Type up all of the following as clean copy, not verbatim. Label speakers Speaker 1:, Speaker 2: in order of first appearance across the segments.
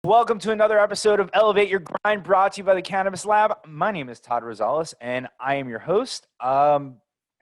Speaker 1: Welcome to another episode of Elevate Your Grind, brought to you by the Cannabis Lab. My name is Todd Rosales, and I am your host.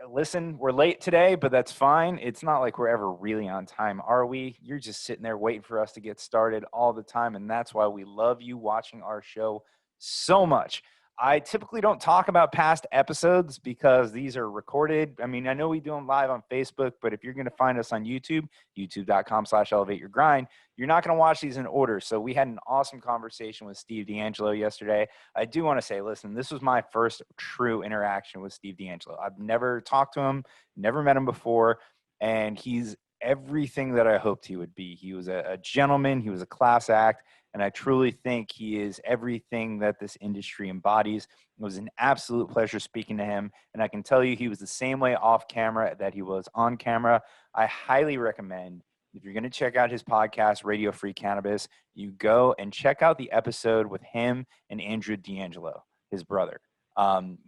Speaker 1: Listen, we're late today, but that's fine. It's not like we're ever really on time, are we? You're just sitting there waiting for us to get started all the time, and that's why we love you watching our show so much. I typically don't talk about past episodes because these are recorded. I mean, I know we do them live on Facebook, but if you're going to find us on YouTube, youtube.com/elevateyourgrind, you're not going to watch these in order. So we had an awesome conversation with Steve D'Angelo yesterday. I do want to say, listen, this was my first true interaction with Steve D'Angelo. I've never talked to him, never met him before, and he's everything that I hoped he would be. He was a gentleman. He was a class act. And I truly think he is everything that this industry embodies. It was an absolute pleasure speaking to him. And I can tell you he was the same way off camera that he was on camera. I highly recommend, if you're going to check out his podcast, Radio Free Cannabis, you go and check out the episode with him and Andrew D'Angelo, his brother.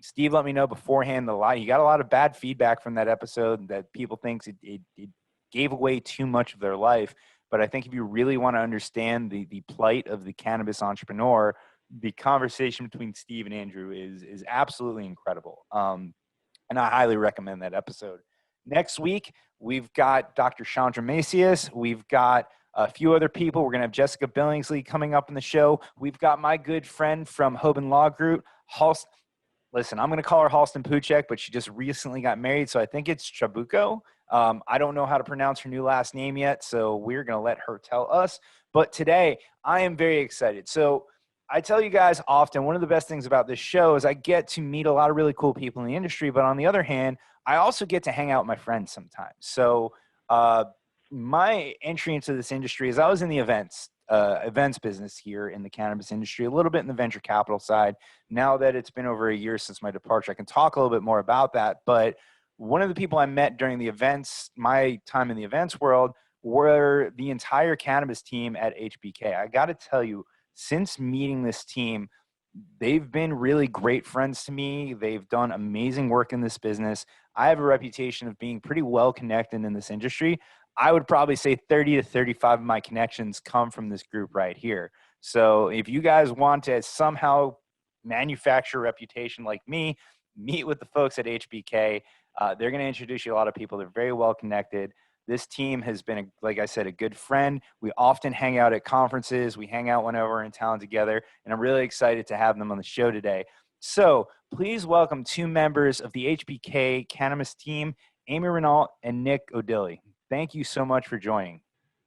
Speaker 1: Steve let me know beforehand he got a lot of bad feedback from that episode that people think it gave away too much of their life. But I think if you really want to understand the plight of the cannabis entrepreneur, the conversation between Steve and Andrew is absolutely incredible. And I highly recommend that episode. Next week, we've got Dr. Chandra Macias. We've got a few other people. We're going to have Jessica Billingsley coming up in the show. We've got my good friend from Hoban Law Group, Listen, I'm going to call her Halston Puchek, but she just recently got married, so I think it's Chabuco. I don't know how to pronounce her new last name yet, so we're going to let her tell us. But today, I am very excited. So I tell you guys often, one of the best things about this show is I get to meet a lot of really cool people in the industry, but on the other hand, I also get to hang out with my friends sometimes. So my entry into this industry is I was in the events business here in the cannabis industry, a little bit in the venture capital side. Now that it's been over a year since my departure, I can talk a little bit more about that. But one of the people I met during the events, my time in the events world, were the entire cannabis team at HBK. I got to tell you, since meeting this team, they've been really great friends to me. They've done amazing work in this business. I have a reputation of being pretty well connected in this industry. I would probably say 30 to 35 of my connections come from this group right here. So if you guys want to somehow manufacture a reputation like me, meet with the folks at HBK. They're going to introduce you to a lot of people. They're very well connected. This team has been, like I said, a good friend. We often hang out at conferences. We hang out whenever we're in town together. And I'm really excited to have them on the show today. So please welcome two members of the HBK Cannabis team, Amy Reynallt and Nick Odille. Thank you so much for joining.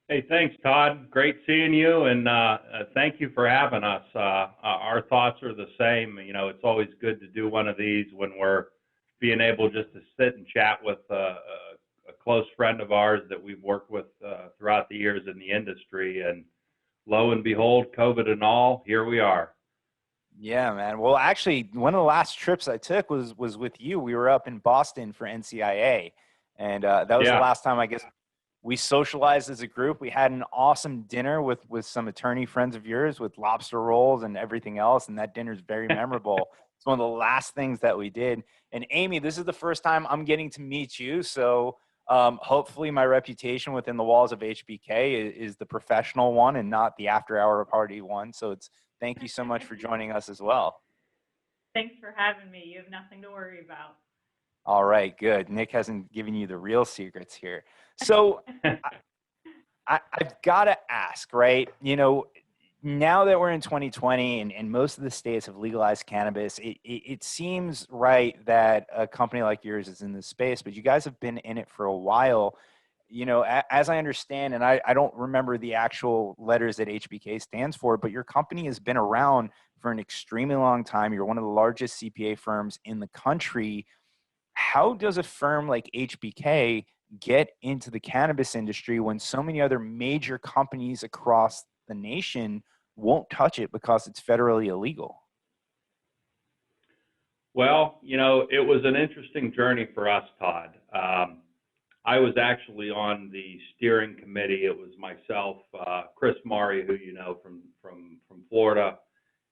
Speaker 2: Hey, thanks, Todd. Great seeing you, and thank you for having us. Our thoughts are the same. You know, it's always good to do one of these when we're being able just to sit and chat with a close friend of ours that we've worked with throughout the years in the industry. And lo and behold, COVID and all, here we are.
Speaker 1: Yeah, man. Well, actually, one of the last trips I took was with you. We were up in Boston for NCIA. And that was the last time, I guess, we socialized as a group. We had an awesome dinner with some attorney friends of yours with lobster rolls and everything else. And that dinner is very memorable. It's one of the last things that we did. And Amy, this is the first time I'm getting to meet you. So hopefully my reputation within the walls of HBK is the professional one and not the after hour party one. So thank you so much for joining us as well.
Speaker 3: Thanks for having me. You have nothing to worry about.
Speaker 1: All right, good. Nick hasn't given you the real secrets here. So I've got to ask, right? You know, now that we're in 2020 and most of the states have legalized cannabis, it seems right that a company like yours is in this space, but you guys have been in it for a while. You know, as I understand, and I don't remember the actual letters that HBK stands for, but your company has been around for an extremely long time. You're one of the largest CPA firms in the country. How does a firm like HBK get into the cannabis industry when so many other major companies across the nation won't touch it because it's federally illegal?
Speaker 2: Well, you know, it was an interesting journey for us, Todd. I was actually on the steering committee. It was myself, Chris Mari, who you know from Florida,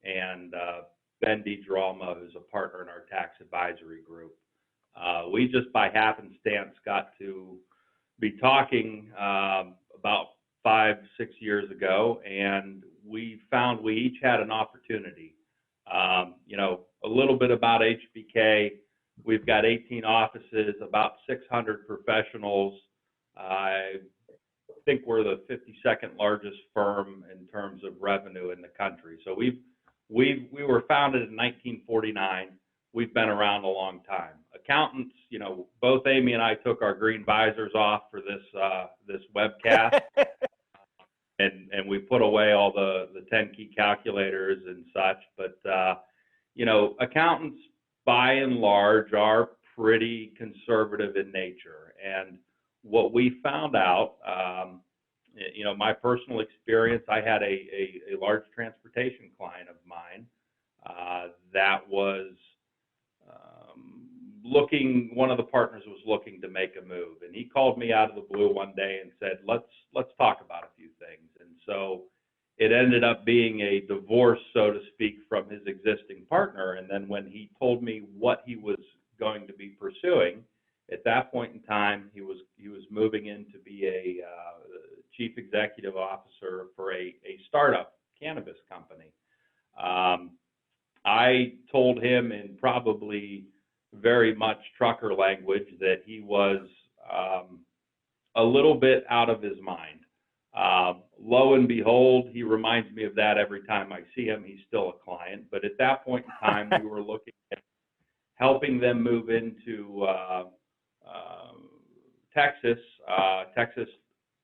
Speaker 2: and Ben DiGirolamo, who's a partner in our tax advisory group. We just by happenstance got to be talking about 5-6 years ago, and we found we each had an opportunity. A little bit about HBK. We've got 18 offices, about 600 professionals. I think we're the 52nd largest firm in terms of revenue in the country. So we were founded in 1949. We've been around a long time. Accountants, both Amy and I took our green visors off for this webcast, and we put away all the 10 key calculators and such. But accountants by and large are pretty conservative in nature. And what we found out, my personal experience, I had a large transportation client of mine that was one of the partners was looking to make a move. And he called me out of the blue one day and said, let's talk about a few things. And so it ended up being a divorce, so to speak, from his existing partner. And then when he told me what he was going to be pursuing, at that point in time, he was moving in to be a chief executive officer for a startup cannabis company. I told him in probably very much trucker language that he was a little bit out of his mind. Lo and behold, he reminds me of that every time I see him. He's still a client. But at that point in time, we were looking at helping them move into Texas. Texas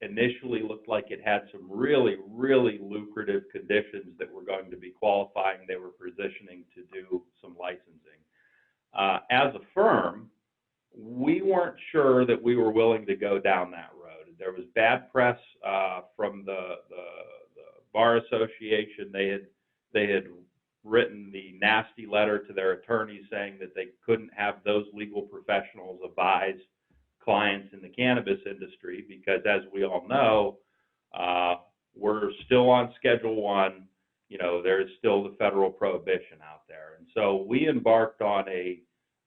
Speaker 2: initially looked like it had some really, really lucrative conditions that were going to be qualifying. They were positioning to do some licensing. As a firm, we weren't sure that we were willing to go down that road. There was bad press from the Bar Association. They had written the nasty letter to their attorneys saying that they couldn't have those legal professionals advise clients in the cannabis industry because, as we all know, we're still on Schedule 1. There is still the federal prohibition out there. And so we embarked on a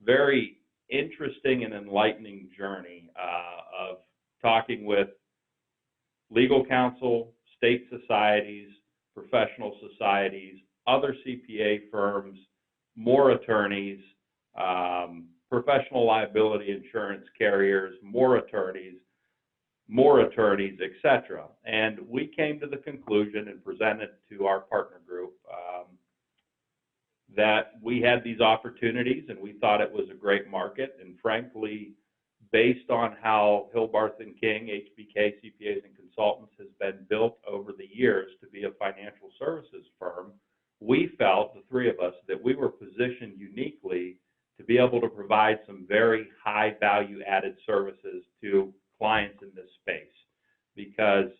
Speaker 2: very interesting and enlightening journey of talking with legal counsel, state societies, professional societies, other CPA firms, more attorneys, professional liability insurance carriers, more attorneys, etc. And we came to the conclusion and presented to our partner group that we had these opportunities and we thought it was a great market. And frankly, based on how Hillbarth & King, HBK CPAs and Consultants has been built over the years to be a financial services firm, we felt, the three of us, that we were positioned uniquely to be able to provide some very high value added services to clients in this space. Because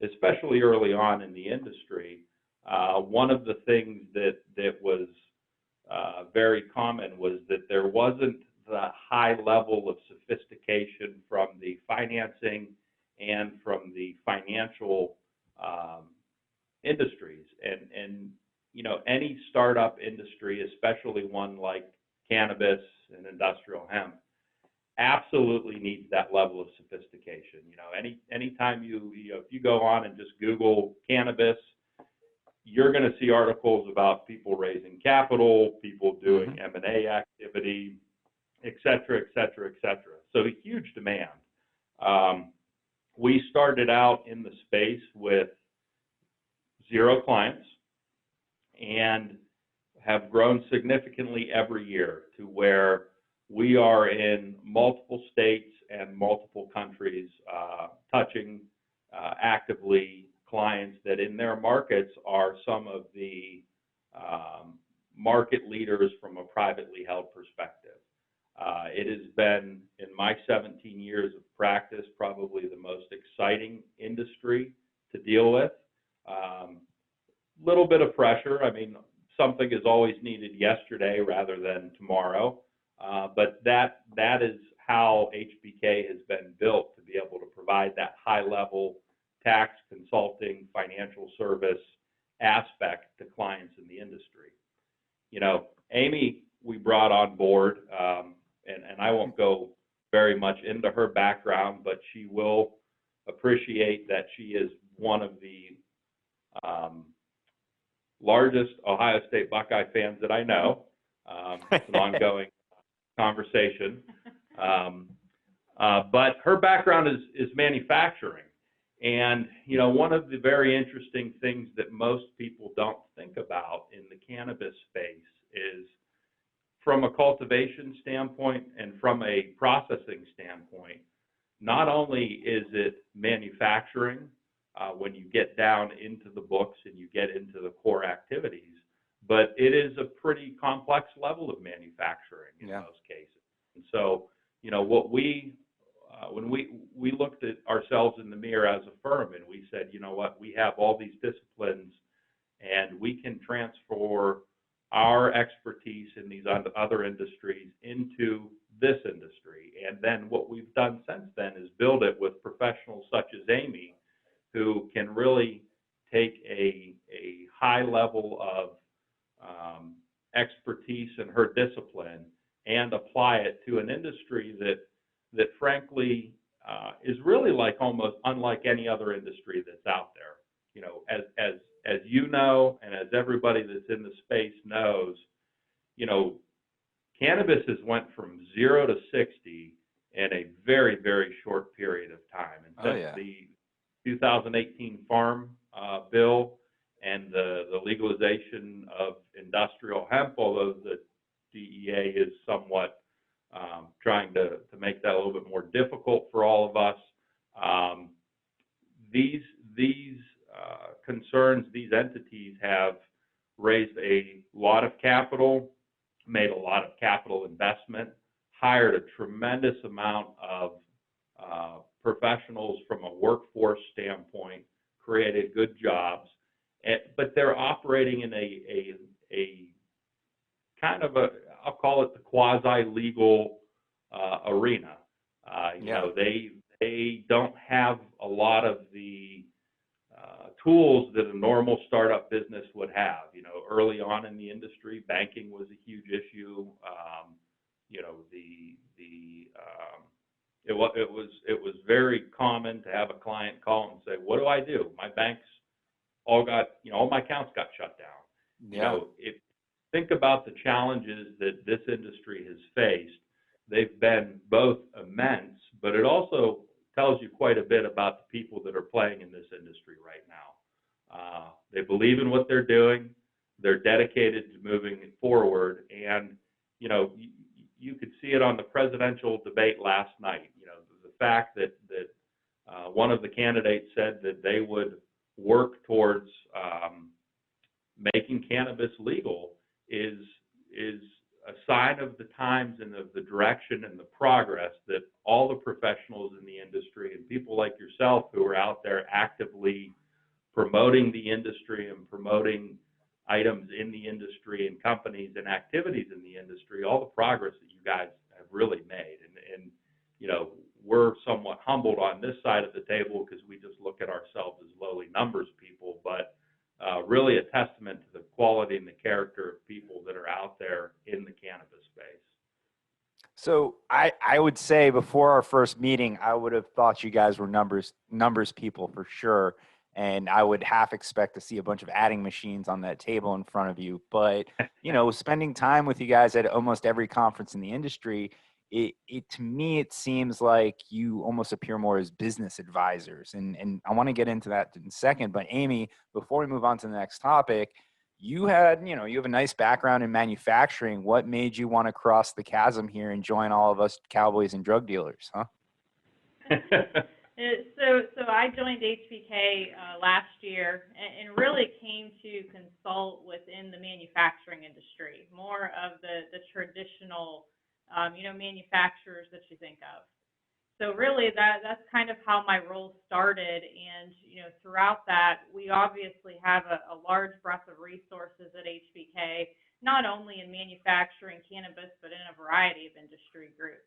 Speaker 2: especially early on in the industry, one of the things that was very common was that there wasn't the high level of sophistication from the financing and from the financial industries. And any startup industry, especially one like cannabis and industrial hemp, absolutely needs that level of sophistication. Anytime if you go on and just Google cannabis, you're going to see articles about people raising capital, people doing M&A activity, et cetera, et cetera, et cetera. So a huge demand. We started out in the space with 0 clients and have grown significantly every year to where we are in multiple states and multiple countries, touching actively clients that in their markets are some of the market leaders from a privately held perspective. It has been, in my 17 years of practice, probably the most exciting industry to deal with. Little bit of pressure. I mean, something is always needed yesterday rather than tomorrow. But that is how HBK has been built, to be able to provide that high-level tax, consulting, financial service aspect to clients in the industry. Amy, we brought on board, and I won't go very much into her background, but she will appreciate that she is one of the largest Ohio State Buckeye fans that I know. It's an ongoing conversation. But her background is manufacturing. And, one of the very interesting things that most people don't think about in the cannabis space is, from a cultivation standpoint and from a processing standpoint, not only is it manufacturing when you get down into the books and you get into the core activities, but it is a pretty complex level of manufacturing in most cases. And so, what when we looked at ourselves in the mirror as a firm and we said, we have all these disciplines and we can transfer our expertise in these other industries into this industry. And then what we've done since then is build it with professionals such as Amy, who can really take a high level of expertise in her discipline and apply it to an industry that frankly is really almost unlike any other industry that's out there. As and as everybody that's in the space knows, cannabis has went from 0 to 60 in a very, very short period of time. And since the 2018 Farm Bill and the legalization of industrial hemp, although the DEA is somewhat trying to make that a little bit more difficult for all of us, these concerns, these entities have raised a lot of capital, made a lot of capital investment, hired a tremendous amount of professionals from a workforce standpoint, created good jobs, but they're operating in a kind of I'll call it the quasi-legal arena. They don't have a lot of the tools that a normal startup business would have. Early on in the industry, banking was a huge issue. It was very common to have a client call and say, "What do I do? My banks all my accounts got shut down." Think about the challenges that this industry has faced. They've been both immense, but it also tells you quite a bit about the people that are playing in this industry right now. They believe in what they're doing. They're dedicated to moving it forward. And, you could see it on the presidential debate last night. The fact that one of the candidates said that they would work towards making cannabis legal is a sign of the times and of the direction and the progress that all the professionals in the industry and people like yourself who are out there actively promoting the industry and promoting items in the industry and companies and activities in the industry, all the progress that you guys have really made. And we're somewhat humbled on this side of the table because we just look at ourselves as lowly numbers people, but really a testament to the quality and the character of people that are out there in the cannabis space.
Speaker 1: So I would say before our first meeting, I would have thought you guys were numbers people for sure. And I would half expect to see a bunch of adding machines on that table in front of you. But, spending time with you guys at almost every conference in the industry, to me, it seems like you almost appear more as business advisors. And I want to get into that in a second. But Amy, before we move on to the next topic, you have a nice background in manufacturing. What made you want to cross the chasm here and join all of us cowboys and drug dealers, huh?
Speaker 3: So I joined HBK last year and really came to consult within the manufacturing industry, more of the traditional, manufacturers that you think of. So really that's kind of how my role started. And, throughout that, we obviously have a large breadth of resources at HBK, not only in manufacturing cannabis, but in a variety of industry groups.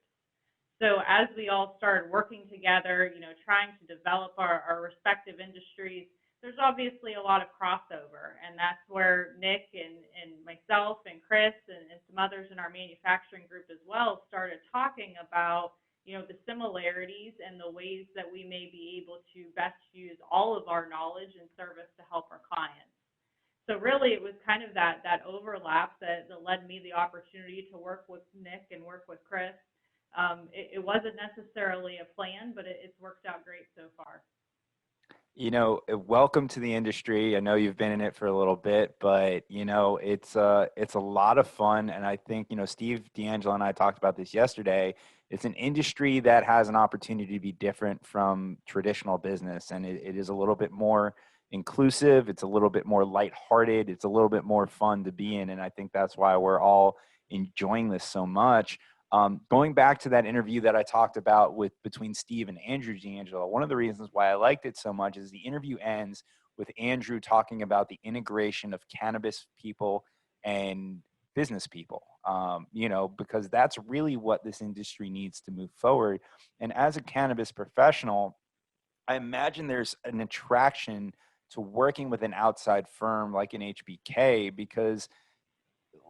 Speaker 3: So as we all started working together, trying to develop our respective industries, there's obviously a lot of crossover. And that's where Nick and myself and Chris and some others in our manufacturing group as well started talking about, the similarities and the ways that we may be able to best use all of our knowledge and service to help our clients. So really, it was kind of that overlap that led me the opportunity to work with Nick and work with Chris. It wasn't necessarily a plan, but it's worked out great so far.
Speaker 1: Welcome to the industry. I know you've been in it for a little bit, but it's a lot of fun. And I think, Steve D'Angelo and I talked about this yesterday. It's an industry that has an opportunity to be different from traditional business. And it is a little bit more inclusive. It's a little bit more lighthearted. It's a little bit more fun to be in. And I think that's why we're all enjoying this so much. Going back to that interview that I talked about between Steve and Andrew D'Angelo, one of the reasons why I liked it so much is the interview ends with Andrew talking about the integration of cannabis people and business people, because that's really what this industry needs to move forward. And as a cannabis professional, I imagine there's an attraction to working with an outside firm like an HBK because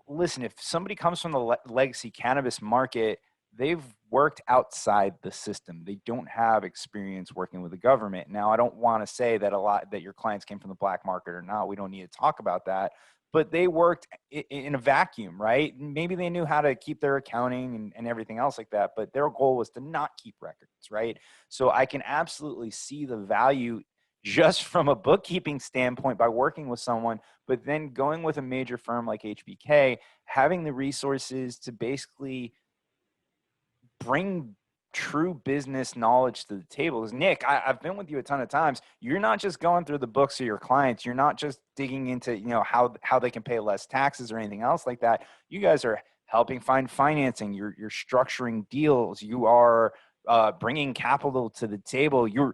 Speaker 1: listen, if somebody comes from the legacy cannabis market, they've worked outside the system. They don't have experience working with the government. Now, I don't want to say that your clients came from the black market or not. We don't need to talk about that. But they worked in a vacuum, right? Maybe they knew how to keep their accounting and everything else like that, but their goal was to not keep records, right? So I can absolutely see the value just from a bookkeeping standpoint by working with someone, but then going with a major firm like HBK, having the resources to basically bring true business knowledge to the table. Because Nick, I've been with you a ton of times. You're not just going through the books of your clients. You're not just digging into, how they can pay less taxes or anything else like that. You guys are helping find financing. You're structuring deals. You are bringing capital to the table. You're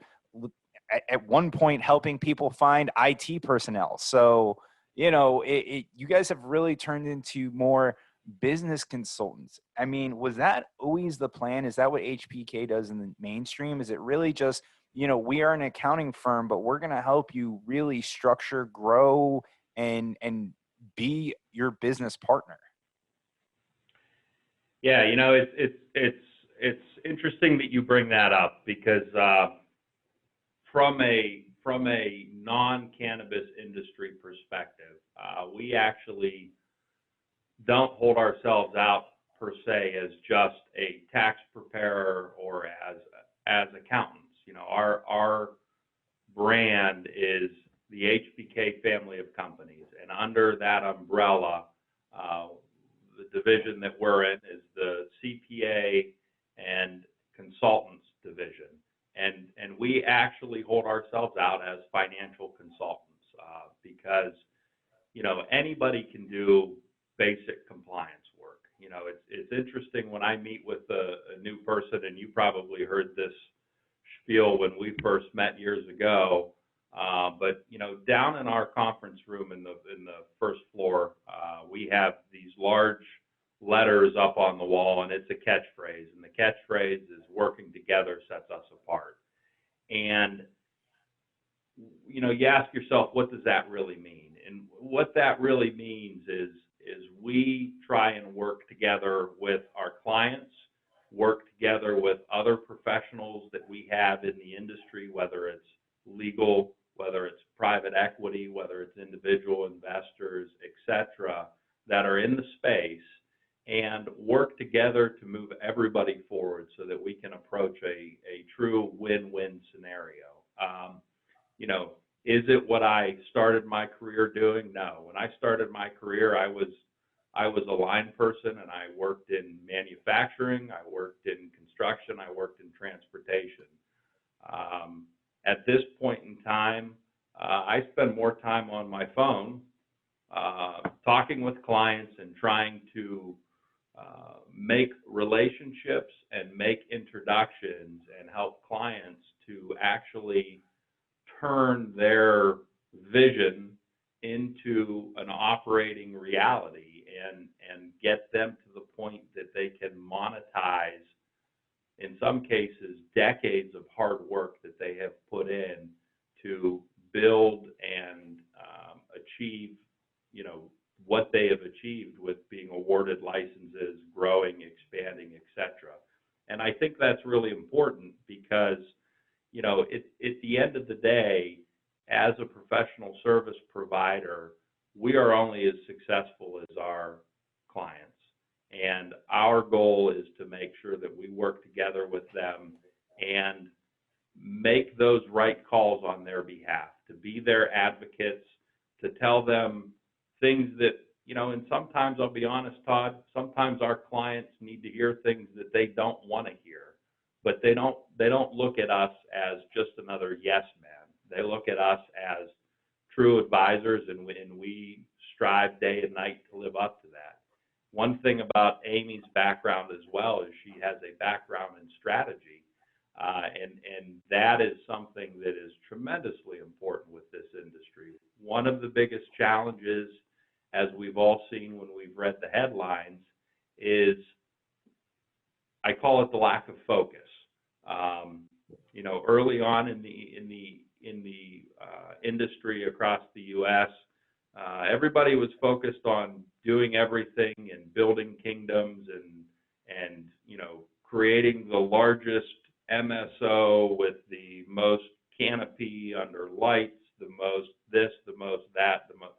Speaker 1: at one point helping people find IT personnel. So, you guys have really turned into more business consultants. I mean, was that always the plan? Is that what HBK does in the mainstream? Is it really just, we are an accounting firm, but we're going to help you really structure, grow, and be your business partner?
Speaker 2: Yeah, it's interesting that you bring that up because from a non-cannabis industry perspective, we actually don't hold ourselves out per se as just a tax preparer or as accountants. Our brand is the HBK family of companies, and under that umbrella, the division that we're in is the CPA and Consultants division. And we actually hold ourselves out as financial consultants because, anybody can do basic compliance work. It's interesting when I meet with a new person, and you probably heard this spiel when we first met years ago, but, down in our conference room in the first floor, we have these large letters up on the wall, and it's a catchphrase, and the catchphrase is "working together sets us apart." And you ask yourself, what does that really mean? And what that really means is we try and work together with our clients, work together with other professionals that we have in the industry, whether it's legal, whether it's private equity, whether it's individual investors, et cetera, that are in the space, and work together to move everybody forward so that we can approach a true win-win scenario. Is it what I started my career doing? No. When I started my career, I was a line person, and I worked in manufacturing, I worked in construction, I worked in transportation. At this point in time, I spend more time on my phone talking with clients and trying to make relationships and make introductions and help clients to actually turn their vision into an operating reality and get them to the point that they can monetize, in some cases, decades of hard work that they have put in to build and achieve, what they have achieved with being awarded licenses, growing, expanding, et cetera. And I think that's really important because, at the end of the day, as a professional service provider, we are only as successful as our clients. And our goal is to make sure that we work together with them and make those right calls on their behalf, to be their advocates, to tell them things that, and sometimes I'll be honest, Todd, sometimes our clients need to hear things that they don't want to hear, but they don't look at us as just another yes man. They look at us as true advisors, and we strive day and night to live up to that. One thing about Amy's background as well is she has a background in strategy, and that is something that is tremendously important with this industry. One of the biggest challenges, as we've all seen when we've read the headlines, is, I call it the lack of focus. Early on in the industry across the U.S., everybody was focused on doing everything and building kingdoms and creating the largest MSO with the most canopy under lights, the most this, the most that, the most.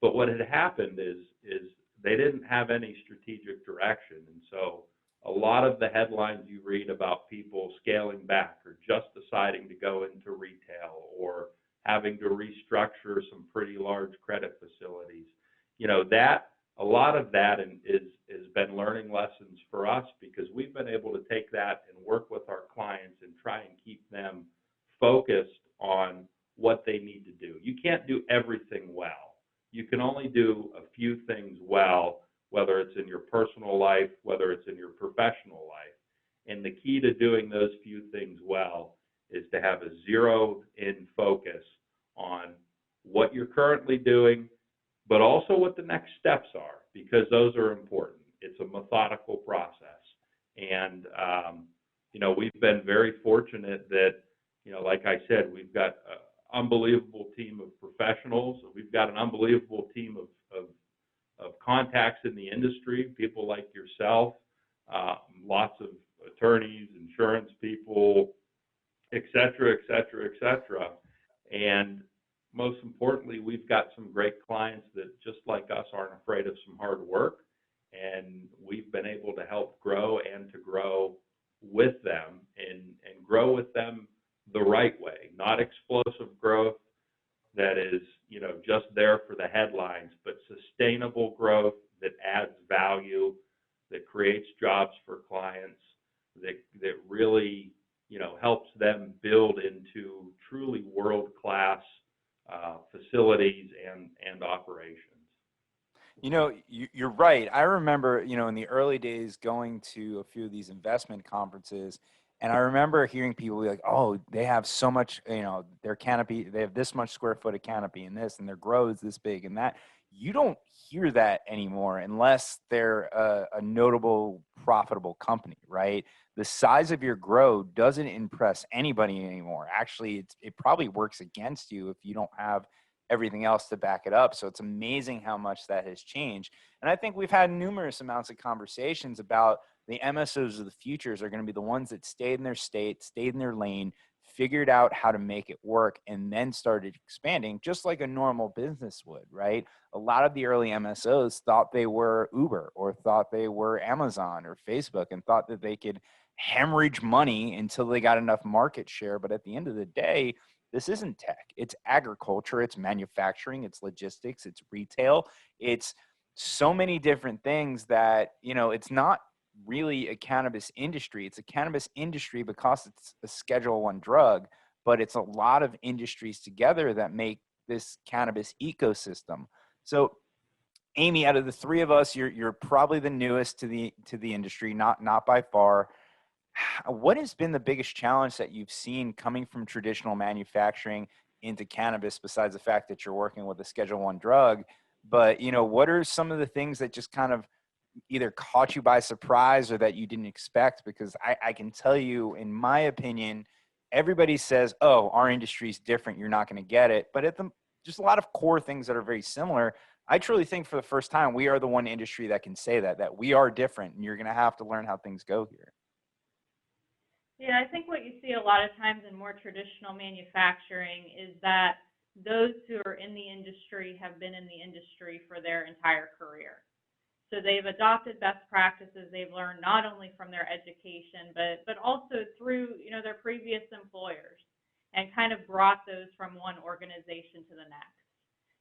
Speaker 2: But what had happened is they didn't have any strategic direction, and so a lot of the headlines you read about people scaling back or just deciding to go into retail or having to restructure some pretty large credit facilities, that a lot of that has been learning lessons for us, because we've been able to take that and work with our clients and try and keep them focused on what they need to do. You can't do everything well. You can only do a few things well, whether it's in your personal life, whether it's in your professional life. And the key to doing those few things well is to have a zeroed-in focus on what you're currently doing, but also what the next steps are, because those are important. It's a methodical process. And, we've been very fortunate that, like I said, we've got an unbelievable team of professionals. We've got an unbelievable team of contacts in the industry, people like yourself, lots of attorneys, insurance people, et cetera, et cetera, et cetera. And most importantly, we've got some great clients that, just like us, aren't afraid of some hard work. And we've been able to help grow and to grow with them and grow with them the right way, not explosive growth that is, just there for the headlines, but sustainable growth that adds value, that creates jobs for clients, that really, helps them build into truly world-class facilities and operations.
Speaker 1: You're right. I remember, in the early days going to a few of these investment conferences, and I remember hearing people be like, oh, they have so much, their canopy, they have this much square foot of canopy and this, and their grow is this big and that. You don't hear that anymore unless they're a notable, profitable company, right? The size of your grow doesn't impress anybody anymore. Actually, it probably works against you if you don't have everything else to back it up. So it's amazing how much that has changed. And I think we've had numerous amounts of conversations about the MSOs of the futures are going to be the ones that stayed in their state, stayed in their lane, figured out how to make it work, and then started expanding just like a normal business would, right? A lot of the early MSOs thought they were Uber or thought they were Amazon or Facebook and thought that they could hemorrhage money until they got enough market share. But at the end of the day, this isn't tech. It's agriculture, it's manufacturing, it's logistics, it's retail. It's so many different things that, it's not really a cannabis industry. It's a cannabis industry because it's a Schedule I drug, but it's a lot of industries together that make this cannabis ecosystem. So, Amy, out of the three of us, you're probably the newest to the industry, not by far. What has been the biggest challenge that you've seen coming from traditional manufacturing into cannabis, besides the fact that you're working with a Schedule I drug? But, what are some of the things that just kind of either caught you by surprise or that you didn't expect? Because I can tell you, in my opinion, everybody says, oh, our industry is different, you're not going to get it. But just a lot of core things that are very similar. I truly think for the first time, we are the one industry that can say that we are different, and you're going to have to learn how things go here.
Speaker 3: Yeah, I think what you see a lot of times in more traditional manufacturing is that those who are in the industry have been in the industry for their entire career. So they've adopted best practices they've learned not only from their education, but also through, their previous employers, and kind of brought those from one organization to the next.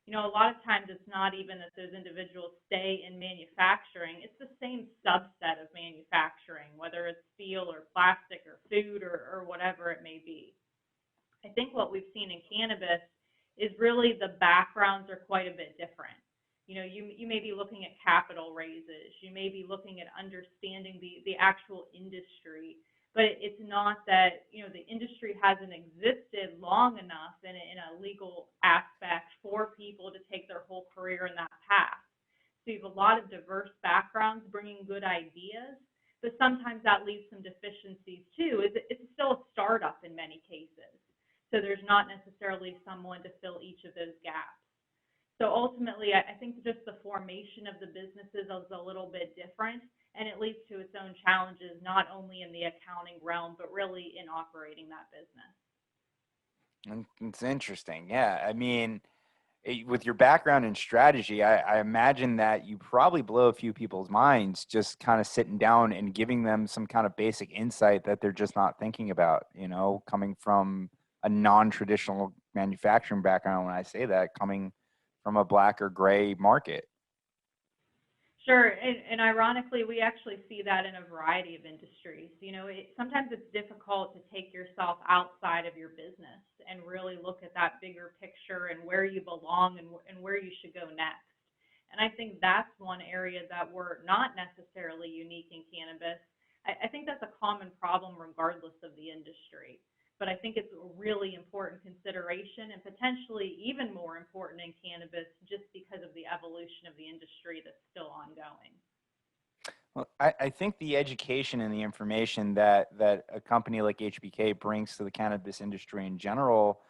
Speaker 3: A lot of times it's not even that those individuals stay in manufacturing. It's the same subset of manufacturing, whether it's steel or plastic or food or whatever it may be. I think what we've seen in cannabis is really the backgrounds are quite a bit different. You may be looking at capital raises. You may be looking at understanding the actual industry. But it's not that, the industry hasn't existed long enough in a legal aspect for people to take their whole career in that path. So you have a lot of diverse backgrounds bringing good ideas, but sometimes that leaves some deficiencies too. It's still a startup in many cases. So there's not necessarily someone to fill each of those gaps. So ultimately, I think just the formation of the businesses is a little bit different, and it leads to its own challenges, not only in the accounting realm, but really in operating that business.
Speaker 1: It's interesting. Yeah. I mean, with your background in strategy, I imagine that you probably blow a few people's minds just kind of sitting down and giving them some kind of basic insight that they're just not thinking about, coming from a non-traditional manufacturing background. When I say that, coming from a black or gray market.
Speaker 3: Sure, and ironically, we actually see that in a variety of industries. Sometimes it's difficult to take yourself outside of your business and really look at that bigger picture and where you belong and where you should go next. And I think that's one area that we're not necessarily unique in cannabis. I think that's a common problem regardless of the industry. But I think it's a really important consideration, and potentially even more important in cannabis just because of the evolution of the industry that's still ongoing.
Speaker 1: Well, I think the education and the information that a company like HBK brings to the cannabis industry in general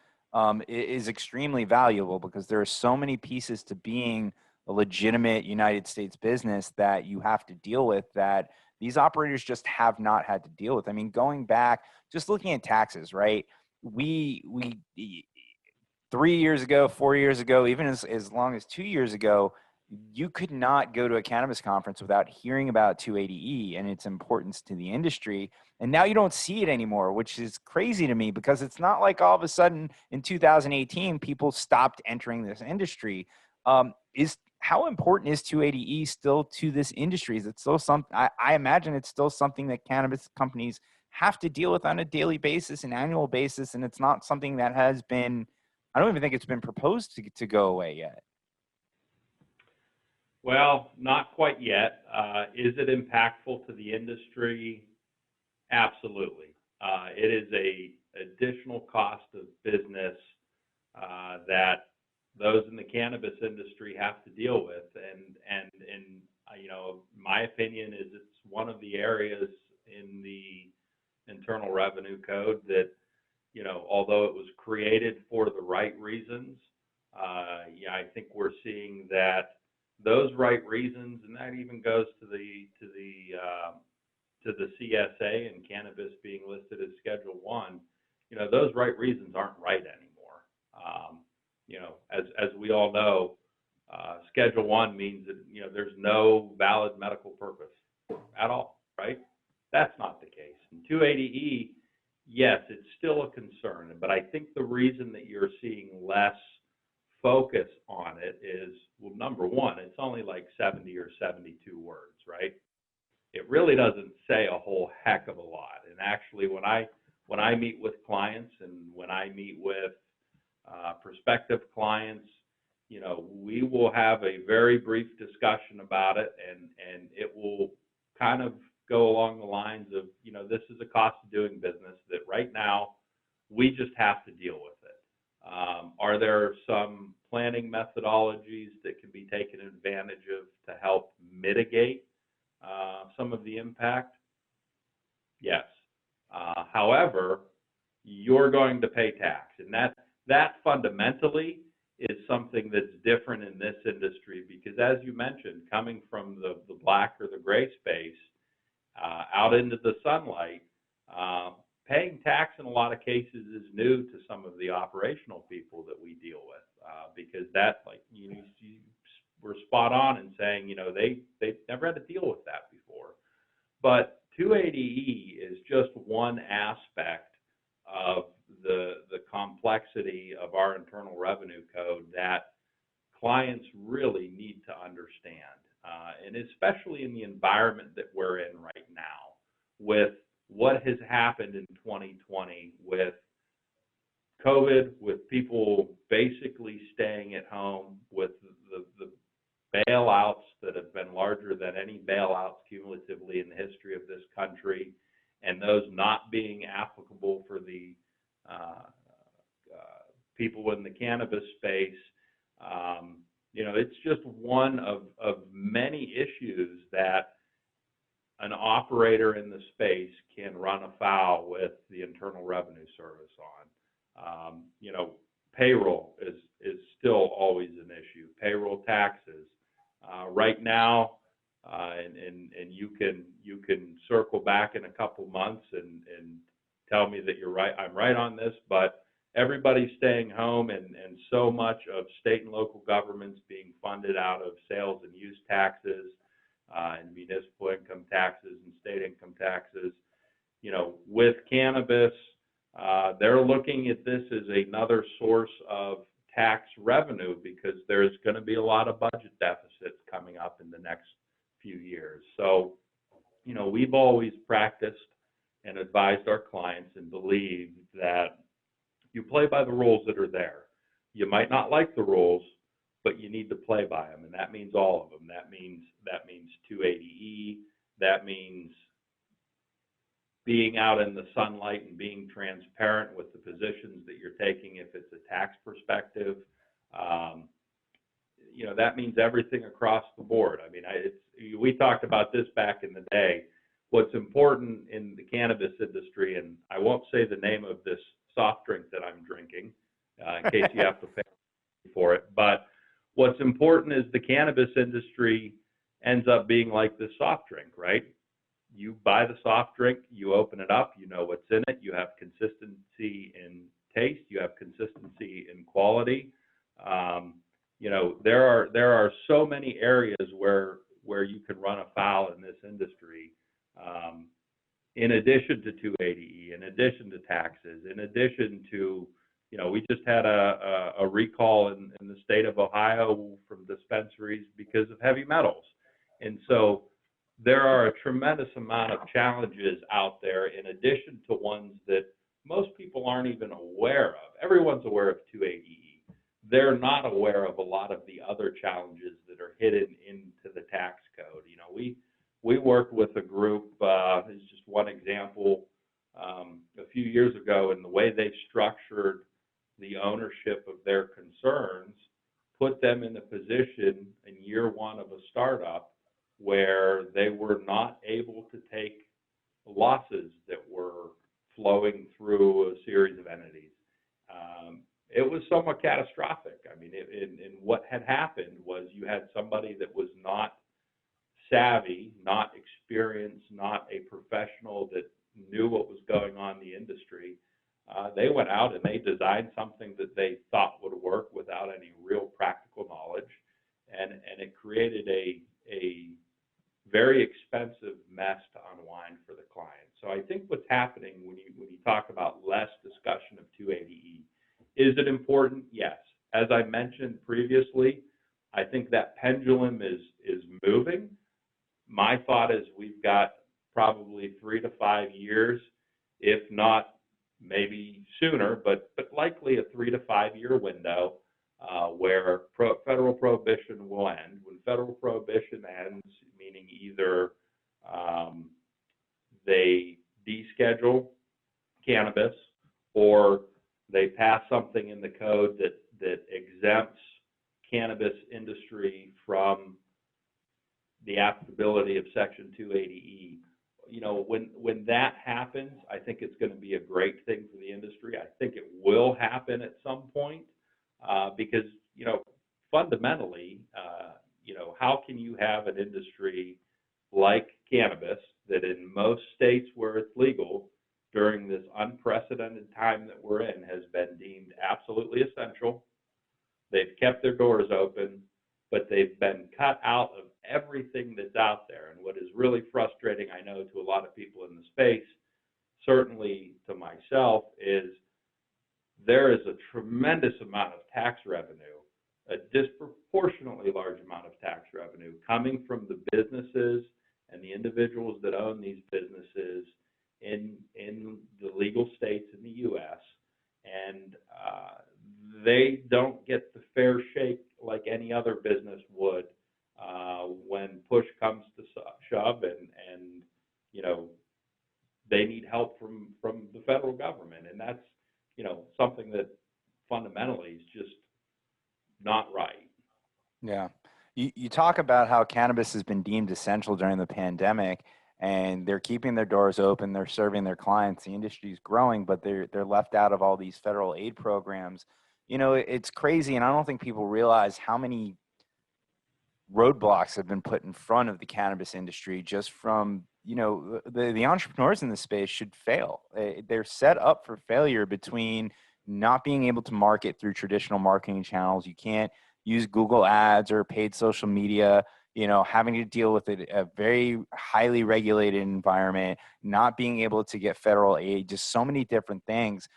Speaker 1: is extremely valuable, because there are so many pieces to being a legitimate United States business that you have to deal with that these operators just have not had to deal with. I mean, going back, just looking at taxes, right? We 3 years ago, 4 years ago, even as long as 2 years ago, you could not go to a cannabis conference without hearing about 280E and its importance to the industry. And now you don't see it anymore, which is crazy to me, because it's not like all of a sudden in 2018, people stopped entering this industry. How important is 280E still to this industry? Is it still something? I imagine it's still something that cannabis companies have to deal with on a daily basis, an annual basis, and it's not something that has been, I don't even think it's been proposed to go away yet.
Speaker 2: Well, not quite yet. Is it impactful to the industry? Absolutely. It is a additional cost of business that those in the cannabis industry have to deal with, and my opinion is it's one of the areas in the Internal Revenue Code that, although it was created for the right reasons, I think we're seeing that those right reasons, and that even goes to the CSA and cannabis being listed as Schedule 1. Those right reasons aren't right anymore. As we all know, Schedule 1 means that there's no valid medical purpose at all, right? That's not the case. In 280E, yes, it's still a concern, but I think the reason that you're seeing less focus on it is, well, number one, it's only like 70 or 72 words, right? It really doesn't say a whole heck of a lot. And actually, when I meet with clients and when I meet with prospective clients, we will have a very brief discussion about it, and it will kind of go along the lines of, this is a cost of doing business that right now we just have to deal with it. Are there some planning methodologies that can be taken advantage of to help mitigate some of the impact? Yes. However, you're going to pay tax, and that fundamentally is something that's different in this industry, because as you mentioned, coming from the black or the gray space out into the sunlight, paying tax in a lot of cases is new to some of the operational people that we deal with, because that, like, you were spot on in saying, they never had to deal with that before. But 280E is just one aspect of the complexity of our Internal Revenue Code that clients really need to understand, and especially in the environment that we're in right now, with what has happened in 2020 with COVID, with people basically staying at home, with the bailouts that have been larger than any bailouts cumulatively in the history of this country, and those not being applicable for the people in the cannabis space. It's just one of many issues that an operator in the space can run afoul with the Internal Revenue Service on. Payroll is still always an issue. Payroll taxes. Right now, and you can circle back in a couple months and tell me that you're right. I'm right on this, but everybody's staying home, and so much of state and local governments being funded out of sales and use taxes, and municipal income taxes and state income taxes. With cannabis, they're looking at this as another source of tax revenue, because there's going to be a lot of budget deficits coming up in the next few years. So, we've always practiced and advised our clients and believed that you play by the rules that are there. You might not like the rules, but you need to play by them, and that means all of them. That means 280E. That means being out in the sunlight and being transparent with the positions that you're taking if it's a tax perspective. That means everything across the board. I mean, we talked about this back in the day. What's important in the cannabis industry, and I won't say the name of this soft drink that I'm drinking in case you have to pay for it, but what's important is the cannabis industry ends up being like this soft drink, right? You buy the soft drink, you open it up, you know what's in it, you have consistency in taste, you have consistency in quality. There are so many areas where you can run afoul in this industry, in addition to 280E, in addition to taxes, in addition to, we just had a recall in the state of Ohio from dispensaries because of heavy metals. And so there are a tremendous amount of challenges out there, in addition to ones that most people aren't even aware of. Everyone's aware of 280E. They're not aware of a lot of the other challenges that are hidden into the tax code. We worked with a group, this is just one example, a few years ago, and the way they structured the ownership of their concerns put them in a position in year one of a startup where they were not able to take losses that were flowing through a series of entities. It was somewhat catastrophic. I mean, and what had happened was you had somebody that was not savvy, not experienced, not a professional that knew what was going on in the industry. They went out and they designed something that they thought would work without any real practical knowledge, and it created a very expensive mess to unwind for the client. So I think what's happening when you talk about less discussion of 280E, is it important? Yes. As I mentioned previously, I think that pendulum is moving. My thought is we've got probably 3 to 5 years, if not maybe sooner, but likely a 3 to 5 year window where federal prohibition will end. When federal prohibition ends, meaning either they deschedule cannabis or they pass something in the code that exempts cannabis industry from the applicability of Section 280E. When that happens, I think it's going to be a great thing for the industry. I think it will happen at some point because, fundamentally, how can you have an industry like cannabis that in most states where it's legal during this unprecedented time that we're in has been deemed absolutely essential. They've kept their doors open, but they've been cut out of everything that's out there. And what is really frustrating, I know, to a lot of people in the space, certainly to myself, is there is a tremendous amount of tax revenue, a disproportionately large amount of tax revenue coming from the businesses and the individuals that own these businesses in the legal states in the U.S. And they don't get the fair shake like any other business would when push comes to shove, and you know, they need help from the federal government, and that's, you know, something that fundamentally is just not right.
Speaker 1: Yeah. You talk about how cannabis has been deemed essential during the pandemic, and they're keeping their doors open, they're serving their clients, the industry's growing, but they're left out of all these federal aid programs. You know, it's crazy, and I don't think people realize how many roadblocks have been put in front of the cannabis industry just from, you know, the entrepreneurs in the space should fail. They're set up for failure between not being able to market through traditional marketing channels. You can't use Google ads or paid social media, you know, having to deal with a very highly regulated environment, not being able to get federal aid, just so many different things.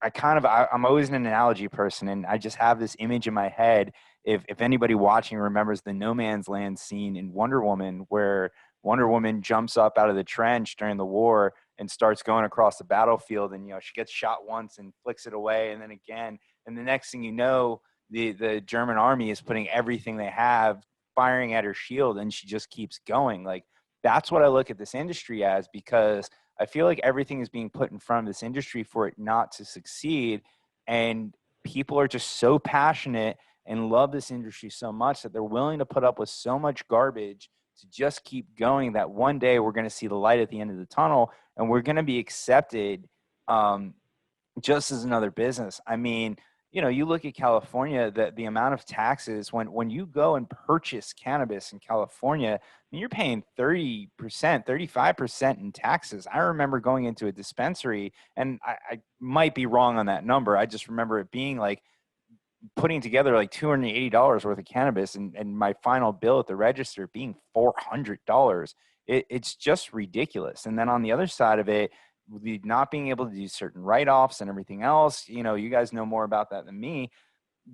Speaker 1: I'm always an analogy person, and I just have this image in my head. If anybody watching remembers the No Man's Land scene in Wonder Woman, where Wonder Woman jumps up out of the trench during the war and starts going across the battlefield, and, you know, she gets shot once and flicks it away, and then again, and the next thing you know, the German army is putting everything they have, firing at her shield, and she just keeps going. Like, that's what I look at this industry as, because I feel like everything is being put in front of this industry for it not to succeed. And people are just so passionate and love this industry so much that they're willing to put up with so much garbage to just keep going, that one day we're going to see the light at the end of the tunnel, and we're going to be accepted just as another business. I mean, you know, you look at California, the amount of taxes when you go and purchase cannabis in California, I mean, you're paying 30%, 35% in taxes. I remember going into a dispensary, and I might be wrong on that number. I just remember it being like putting together like $280 worth of cannabis, and my final bill at the register being $400. It's just ridiculous. And then on the other side of it, the not being able to do certain write-offs and everything else, you know, you guys know more about that than me.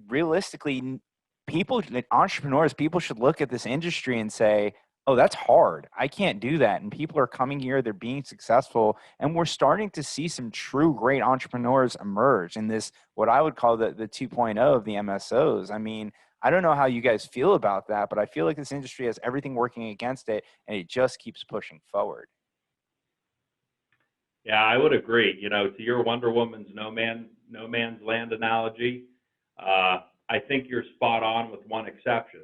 Speaker 1: Realistically, people, entrepreneurs, people should look at this industry and say, oh, that's hard. I can't do that. And people are coming here, they're being successful. And we're starting to see some true great entrepreneurs emerge in this, what I would call the 2.0 of the MSOs. I mean, I don't know how you guys feel about that, but I feel like this industry has everything working against it, and it just keeps pushing forward.
Speaker 2: Yeah, I would agree. You know, to your Wonder Woman's no man's land analogy, I think you're spot on with one exception.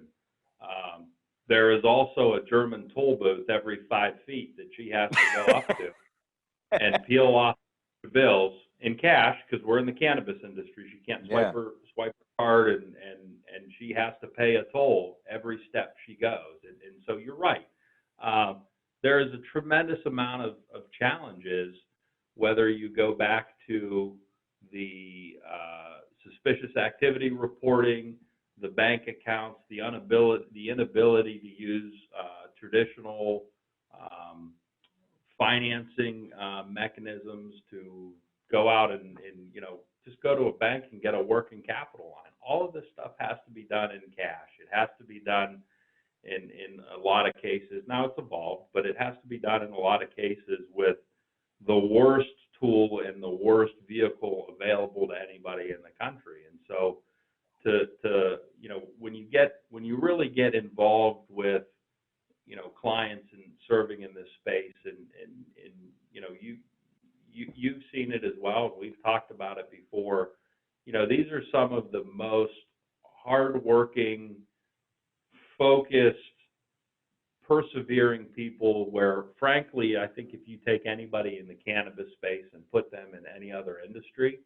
Speaker 2: There is also a German toll booth every 5 feet that she has to go up to and peel off the bills in cash, because we're in the cannabis industry. She can't swipe her card, and she has to pay a toll every step she goes. And so you're right. There is a tremendous amount of challenges, whether you go back to the suspicious activity reporting, the bank accounts, the inability to use traditional financing mechanisms to go out and, you know, just go to a bank and get a working capital line. All of this stuff has to be done in cash. It has to be done in a lot of cases. Now it's evolved, but it has to be done in a lot of cases with the worst tool and the worst vehicle available to anybody in the country. And so to you know, when you really get involved with, you know, clients and serving in this space, and you know, you've seen it as well, and we've talked about it before. You know, these are some of the most hardworking, focused, persevering people, where frankly, I think if you take anybody in the cannabis space and put them in any other industry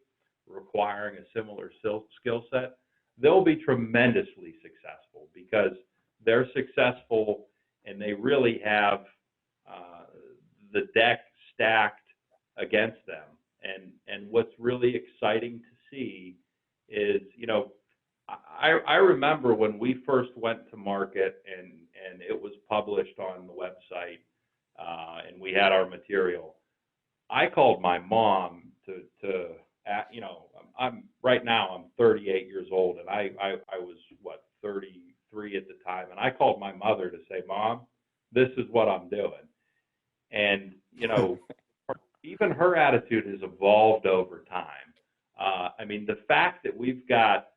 Speaker 2: requiring a similar skill set, they'll be tremendously successful, because they're successful and they really have the deck stacked against them. And what's really exciting to see is, I remember when we first went to market and it was published on the website, and we had our material. I called my mom to I'm right now I'm 38 years old, and I was 33 at the time, and I called my mother to say, Mom, this is what I'm doing. And even her attitude has evolved over time. The fact that we've got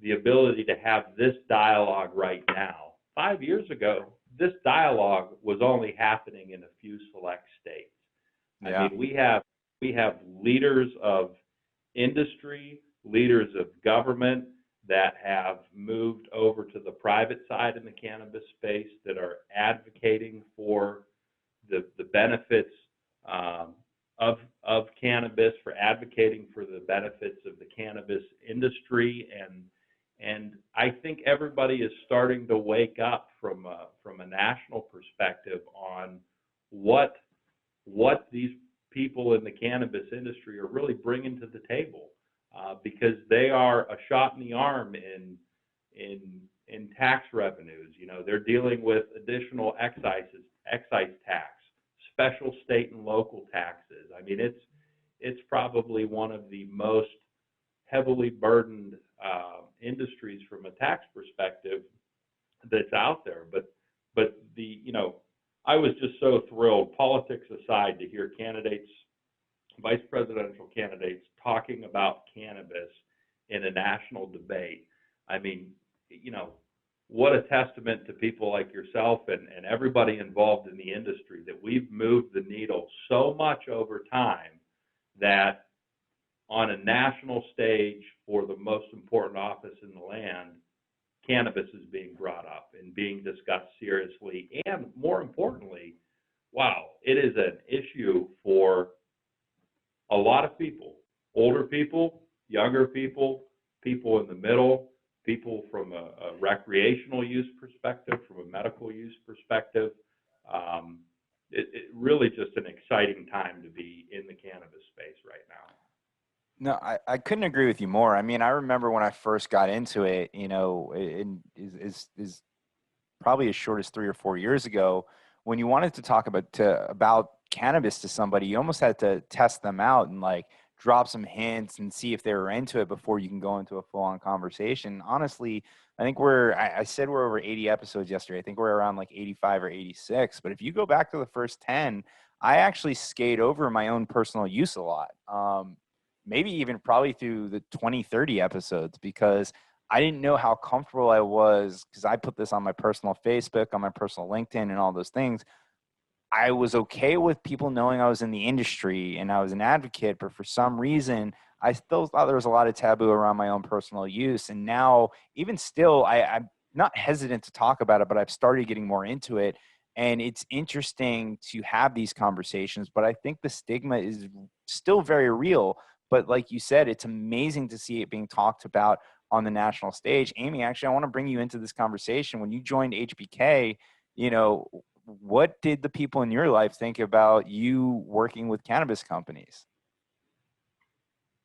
Speaker 2: the ability to have this dialogue right now, 5 years ago, this dialogue was only happening in a few select states.
Speaker 1: Yeah.
Speaker 2: We have leaders of industry, leaders of government that have moved over to the private side in the cannabis space that are advocating for the benefits of cannabis, for advocating for the benefits of the cannabis industry, and I think everybody is starting to wake up from a national perspective on what these people in the cannabis industry are really bringing to the table, because they are a shot in the arm in tax revenues. They're dealing with additional excise tax, special state and local taxes. It's probably one of the most heavily burdened industries from a tax perspective that's out there. But I was just so thrilled, politics aside, to hear candidates, vice presidential candidates, talking about cannabis in a national debate. What a testament to people like yourself and everybody involved in the industry that we've moved the needle so much over time that on a national stage for the most important office in the land, cannabis is being brought up and being discussed seriously. And more importantly, wow, it is an issue for a lot of people, older people, younger people, people in the middle, people from a recreational use perspective, from a medical use perspective. It really just an exciting time to be in the cannabis space right now.
Speaker 1: No, I couldn't agree with you more. I remember when I first got into it, is probably as short as 3 or 4 years ago, when you wanted to talk about cannabis to somebody, you almost had to test them out and drop some hints and see if they were into it before you can go into a full-on conversation. Honestly, I think I said we're over 80 episodes yesterday. I think we're around 85 or 86. But if you go back to the first 10, I actually skate over my own personal use a lot. Maybe even probably through the 20, 30 episodes, because I didn't know how comfortable I was, because I put this on my personal Facebook, on my personal LinkedIn, and all those things. I was okay with people knowing I was in the industry and I was an advocate, but for some reason, I still thought there was a lot of taboo around my own personal use. And now, even still, I'm not hesitant to talk about it, but I've started getting more into it. And it's interesting to have these conversations, but I think the stigma is still very real. But like you said, it's amazing to see it being talked about on the national stage. Amy, actually, I want to bring you into this conversation. When you joined HBK, what did the people in your life think about you working with cannabis companies?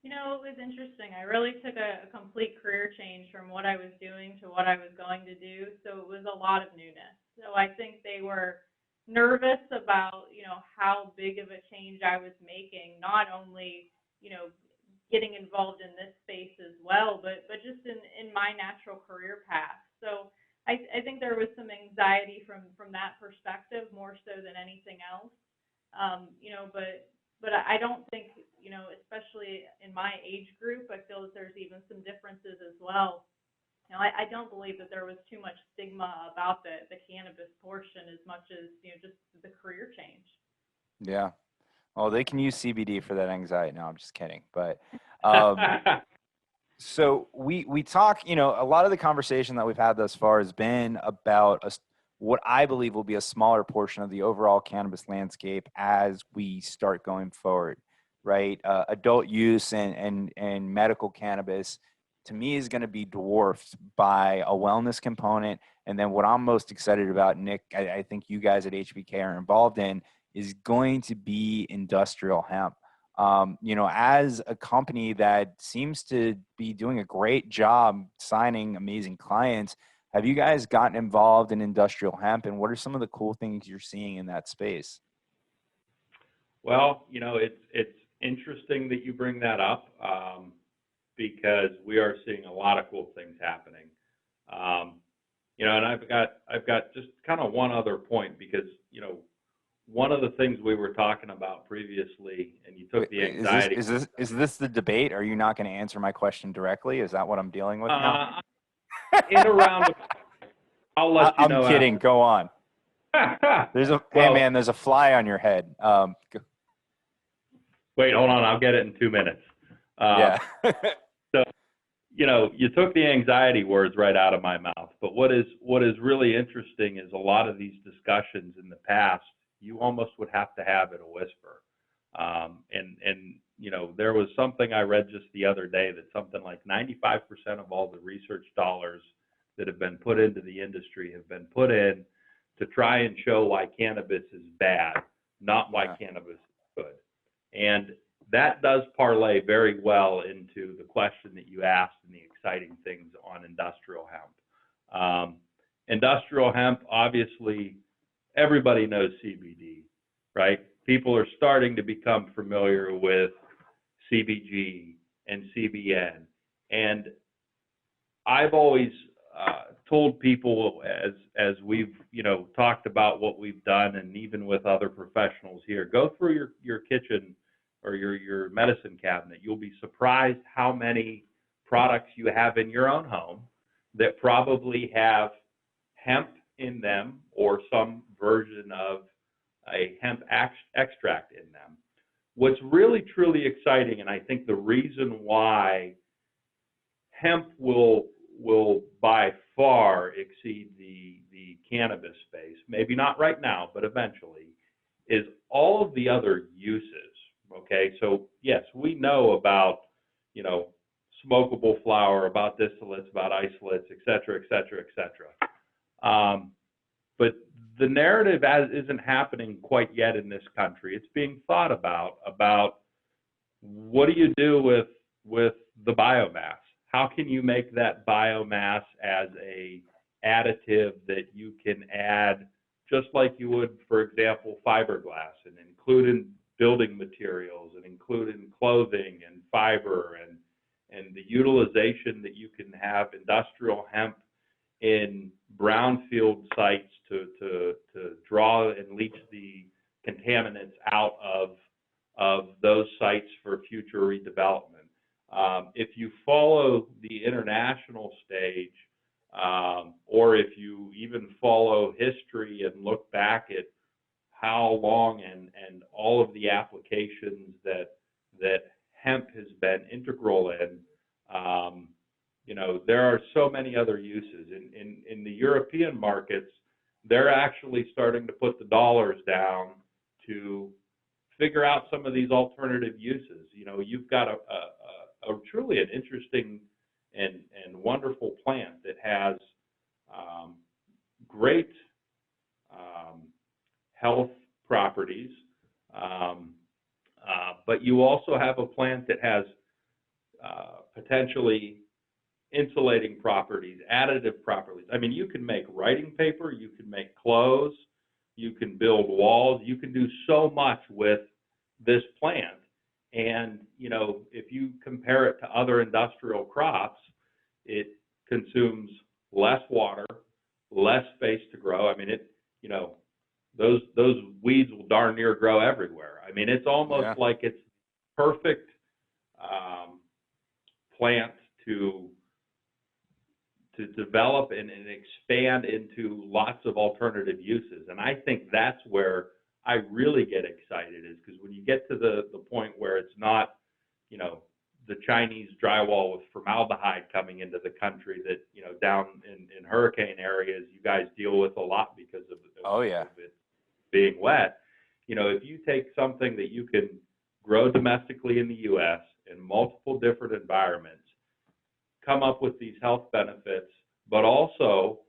Speaker 3: It was interesting. I really took a complete career change from what I was doing to what I was going to do. So it was a lot of newness. So I think they were nervous about, how big of a change I was making, not only, getting involved in this space as well, but just in my natural career path. So I think there was some anxiety from that perspective, more so than anything else. But I don't think, especially in my age group, I feel that there's even some differences as well. I don't believe that there was too much stigma about the cannabis portion as much as, just the career change.
Speaker 1: Yeah. Well, they can use CBD for that anxiety. No, I'm just kidding. But so we talk, a lot of the conversation that we've had thus far has been about what I believe will be a smaller portion of the overall cannabis landscape as we start going forward, right? Adult use and medical cannabis, to me, is going to be dwarfed by a wellness component. And then what I'm most excited about, Nick, I think you guys at HBK are involved in, is going to be industrial hemp. as a company that seems to be doing a great job signing amazing clients, have you guys gotten involved in industrial hemp, and what are some of the cool things you're seeing in that space?
Speaker 2: Well, it's interesting that you bring that up, because we are seeing a lot of cool things happening. And I've got just kind of one other point, because one of the things we were talking about previously, and you took the anxiety.
Speaker 1: Is this the debate? Are you not going to answer my question directly? Is that what I'm dealing with now?
Speaker 2: In around. I'll let you know.
Speaker 1: I'm kidding. Go on. Hey man, there's a fly on your head.
Speaker 2: Wait, hold on. I'll get it in 2 minutes.
Speaker 1: Yeah.
Speaker 2: So, you took the anxiety words right out of my mouth. But what is really interesting is a lot of these discussions in the past, you almost would have to have it a whisper. There was something I read just the other day that something like 95% of all the research dollars that have been put into the industry have been put in to try and show why cannabis is bad, not why cannabis is good. And that does parlay very well into the question that you asked and the exciting things on industrial hemp. Industrial hemp, obviously, everybody knows CBD, right? People are starting to become familiar with CBG and CBN. And I've always told people, as we've talked about what we've done, and even with other professionals here, go through your kitchen or your medicine cabinet. You'll be surprised how many products you have in your own home that probably have hemp in them or some version of a hemp extract in them. What's really truly exciting, and I think the reason why hemp will by far exceed the cannabis space, maybe not right now, but eventually, is all of the other uses. Okay, so yes, we know about smokable flower, about distillates, about isolates, et cetera, et cetera, et cetera. But the narrative isn't happening quite yet in this country. It's being thought about what do you do with the biomass? How can you make that biomass as a additive that you can add, just like you would, for example, fiberglass, and include in building materials, and include in clothing and fiber, and the utilization that you can have industrial hemp in brownfield sites to draw and leach the contaminants out of those sites for future redevelopment. If you follow the international stage, or if you even follow history and look back at how long and all of the applications that hemp has been integral in, there are so many other uses. In the European markets, they're actually starting to put the dollars down to figure out some of these alternative uses. You've got a truly an interesting and wonderful plant that has great health properties, but you also have a plant that has potentially insulating properties, additive properties. I mean, you can make writing paper, you can make clothes, you can build walls, you can do so much with this plant. And, if you compare it to other industrial crops, it consumes less water, less space to grow. I mean, those weeds will darn near grow everywhere. I mean, it's almost like it's perfect plant to develop and expand into lots of alternative uses. And I think that's where I really get excited, is because when you get to the point where it's not, the Chinese drywall with formaldehyde coming into the country that, down in hurricane areas, you guys deal with a lot because of it being wet. If you take something that you can grow domestically in the U.S. in multiple different environments, come up with these health benefits, but also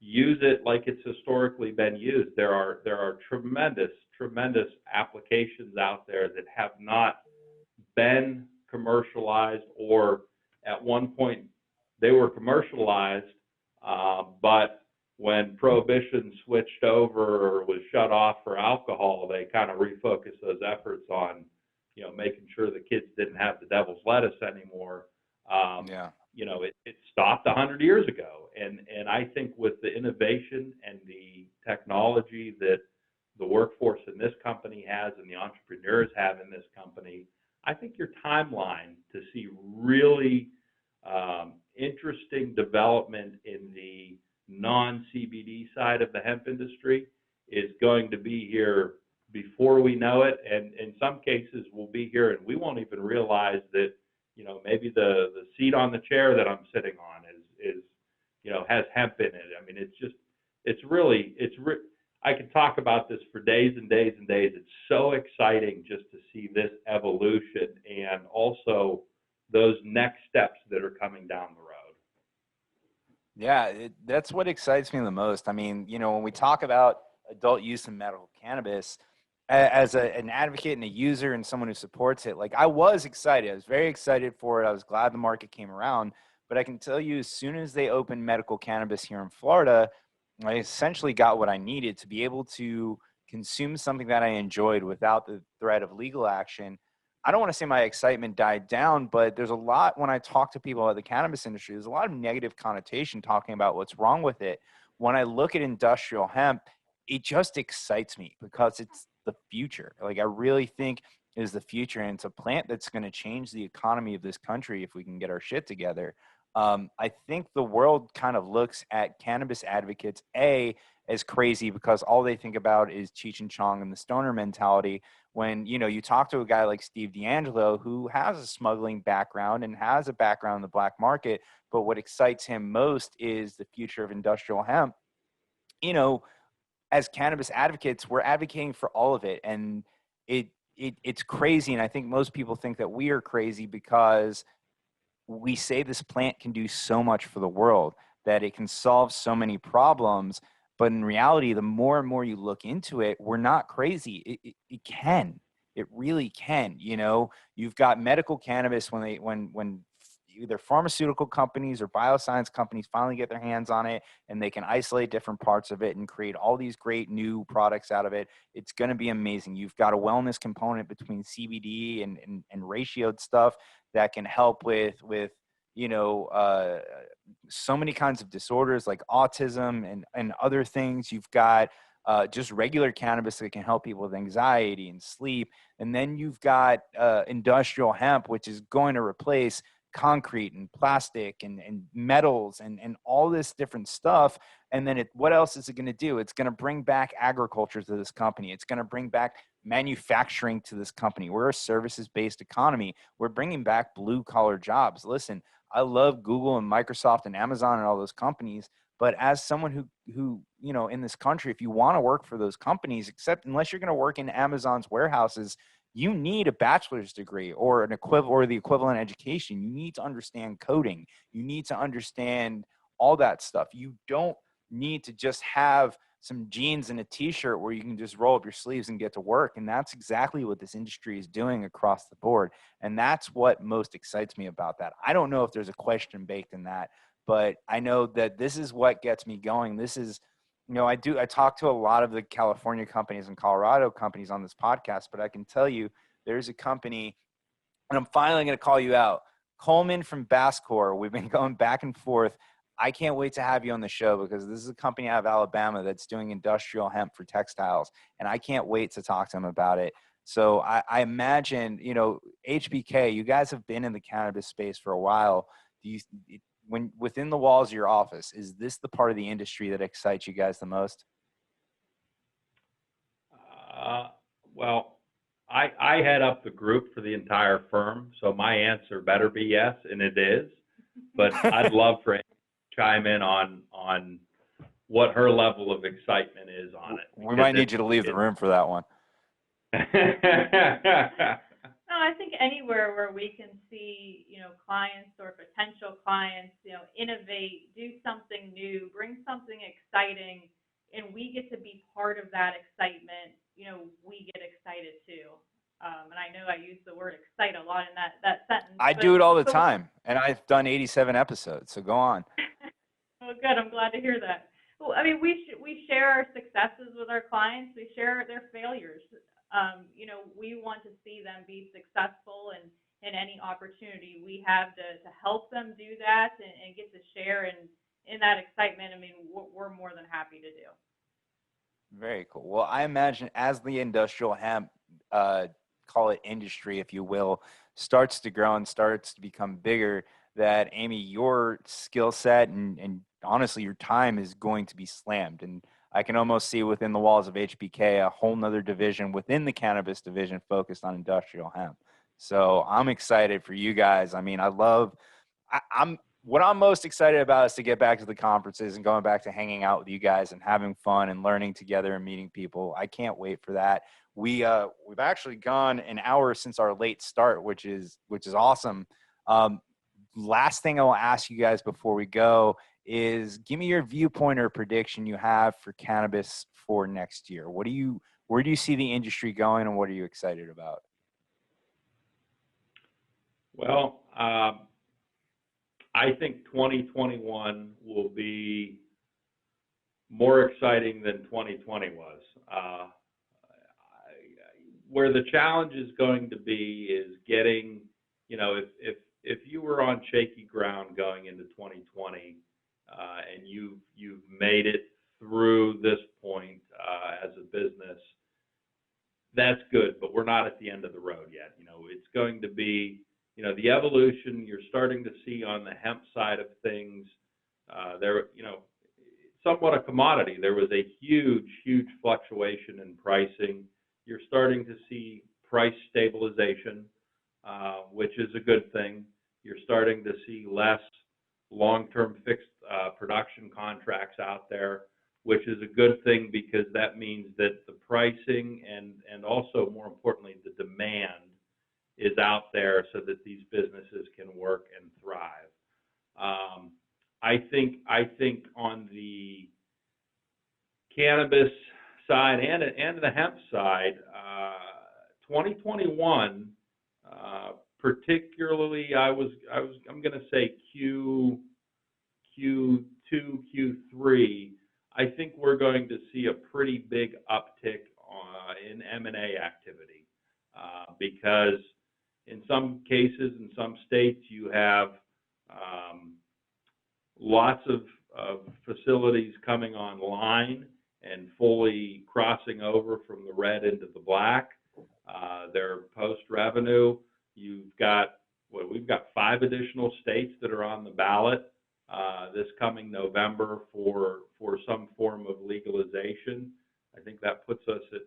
Speaker 2: use it like it's historically been used. There are tremendous tremendous applications out there that have not been commercialized, or at one point they were commercialized, but when prohibition switched over or was shut off for alcohol, they kind of refocused those efforts on, making sure the kids didn't have the devil's lettuce anymore.
Speaker 1: Yeah.
Speaker 2: It stopped 100 years ago. And I think with the innovation and the technology that the workforce in this company has and the entrepreneurs have in this company, I think your timeline to see really interesting development in the non-CBD side of the hemp industry is going to be here before we know it. And in some cases, we'll be here and we won't even realize that, maybe the seat on the chair that I'm sitting on is has hemp in it. I mean, I could talk about this for days and days and days. It's so exciting just to see this evolution and also those next steps that are coming down the road.
Speaker 1: Yeah, that's what excites me the most. I mean, when we talk about adult use in medical cannabis, as an advocate and a user and someone who supports it, like I was excited. I was very excited for it. I was glad the market came around. But I can tell you, as soon as they opened medical cannabis here in Florida, I essentially got what I needed to be able to consume something that I enjoyed without the threat of legal action. I don't want to say my excitement died down, but there's a lot, when I talk to people about the cannabis industry, there's a lot of negative connotation talking about what's wrong with it. When I look at industrial hemp, it just excites me because it's the future. Like, I really think it is the future, and it's a plant that's going to change the economy of this country if we can get our shit together. I think the world kind of looks at cannabis advocates, as crazy because all they think about is Cheech and Chong and the stoner mentality. When, you talk to a guy like Steve D'Angelo, who has a smuggling background and has a background in the black market, but what excites him most is the future of industrial hemp. As cannabis advocates, we're advocating for all of it. And it's crazy. And I think most people think that we are crazy because we say this plant can do so much for the world, that it can solve so many problems. But in reality, the more and more you look into it, we're not crazy. It can. It really can. You've got medical cannabis when either pharmaceutical companies or bioscience companies finally get their hands on it and they can isolate different parts of it and create all these great new products out of it. It's going to be amazing. You've got a wellness component between CBD and ratioed stuff that can help with so many kinds of disorders like autism and other things. You've got just regular cannabis that can help people with anxiety and sleep. And then you've got industrial hemp, which is going to replace concrete and plastic and metals and all this different stuff. And then what else is it going to do? It's going to bring back agriculture to this company. It's going to bring back manufacturing to this company. We're a services-based economy. We're bringing back blue-collar jobs. Listen, I love Google and Microsoft and Amazon and all those companies, but as someone who in this country, if you want to work for those companies, unless you're going to work in Amazon's warehouses, you need a bachelor's degree or the equivalent education. You need to understand coding. You need to understand all that stuff. You don't need to just have some jeans and a t-shirt where you can just roll up your sleeves and get to work. And that's exactly what this industry is doing across the board. And that's what most excites me about that. I don't know if there's a question baked in that, but I know that this is what gets me going. This is, I talk to a lot of the California companies and Colorado companies on this podcast, but I can tell you there's a company, and I'm finally going to call you out, Coleman from Basscore. We've been going back and forth. I can't wait to have you on the show because this is a company out of Alabama that's doing industrial hemp for textiles, and I can't wait to talk to them about it. So I imagine, HBK, you guys have been in the cannabis space for a while. When within the walls of your office, is this the part of the industry that excites you guys the most?
Speaker 2: Well, I head up the group for the entire firm, so my answer better be yes, and it is. But I'd love for Amy to chime in on what her level of excitement is on it.
Speaker 1: We might need you to leave the room for that one.
Speaker 3: No, I think anywhere where we can see, clients or potential clients, innovate, do something new, bring something exciting, and we get to be part of that excitement, we get excited too. And I know I use the word excite a lot in that sentence.
Speaker 1: I do it all the time, and I've done 87 episodes, so go on.
Speaker 3: Oh, good. I'm glad to hear that. Well, I mean, we share our successes with our clients. We share their failures. We want to see them be successful and any opportunity we have to help them do that and get to share in that excitement. I mean, we're more than happy to do.
Speaker 1: Very cool. Well, I imagine as the industrial hemp, call it industry, if you will, starts to grow and starts to become bigger, that Amy, your skill set and honestly your time is going to be slammed. And I can almost see within the walls of HBK a whole nother division within the cannabis division focused on industrial hemp. So I'm excited for you guys. I mean, I'm what I'm most excited about is to get back to the conferences and going back to hanging out with you guys and having fun and learning together and meeting people. I can't wait for that. We've actually gone an hour since our late start, which is awesome. Last thing I will ask you guys before we go is give me your viewpoint or prediction you have for cannabis for next year. Where do you see the industry going, and what are you excited about?
Speaker 2: Well, I think 2021 will be more exciting than 2020 was. Where the challenge is going to be is getting, if you were on shaky ground going into 2020 and you've made it through this point as a business, that's good, but we're not at the end of the road yet. It's going to be, the evolution you're starting to see on the hemp side of things. Somewhat a commodity. There was a huge fluctuation in pricing. You're starting to see price stabilization, which is a good thing. You're starting to see less long-term fixed production contracts out there, which is a good thing because that means that the pricing and also, more importantly, the demand is out there so that these businesses can work and thrive. I think on the cannabis side and the hemp side, 2021, particularly, I'm going to say Q2, Q3. I think we're going to see a pretty big uptick in M&A activity because in some cases, in some states, you have lots of facilities coming online and fully crossing over from the red into the black. They're post-revenue. We've got 5 additional states that are on the ballot this coming November for some form of legalization. I think that puts us at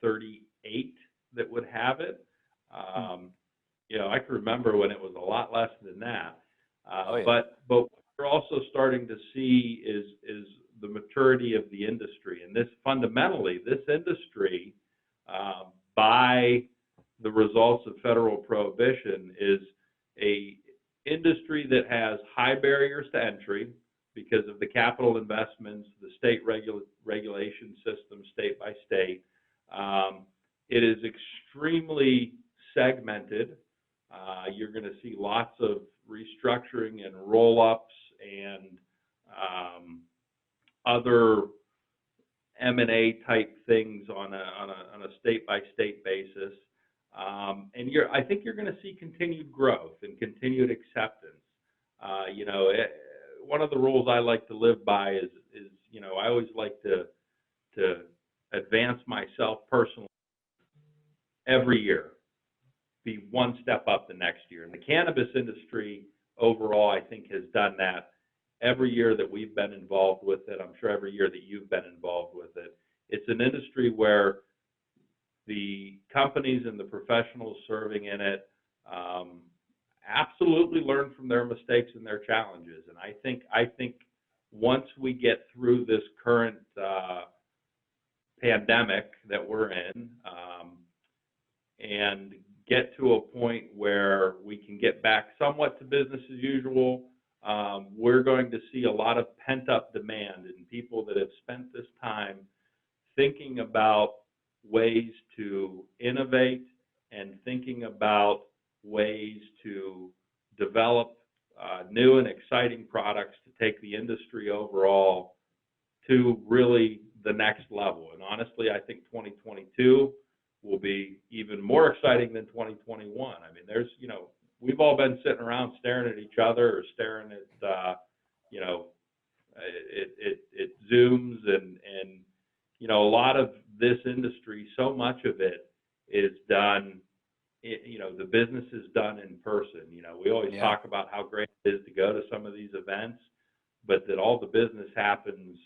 Speaker 2: 38 that would have it. I can remember when it was a lot less than that. But what we're also starting to see is the maturity of the industry, and this industry, by the results of federal prohibition, is a industry that has high barriers to entry because of the capital investments, the state regulation system, state by state. It is extremely segmented. You're going to see lots of restructuring and roll-ups and other M&A type things on a state-by-state basis. And I think you're going to see continued growth and continued acceptance. One of the rules I like to live by is I always like to advance myself personally every year, be one step up the next year. And the cannabis industry overall, I think, has done that every year that we've been involved with it. I'm sure every year that you've been involved with it. It's an industry where the companies and the professionals serving in it absolutely learn from their mistakes and their challenges. And I think once we get through this current pandemic that we're in and get to a point where we can get back somewhat to business as usual, we're going to see a lot of pent-up demand and people that have spent this time thinking about ways to innovate and thinking about ways to develop new and exciting products to take the industry overall to really the next level. And honestly, I think 2022 will be even more exciting than 2021. I mean, there's, we've all been sitting around staring at each other or staring at, it Zooms and, a lot of this industry, so much of it is done, the business is done in person. We always talk about how great it is to go to some of these events, but that all the business happens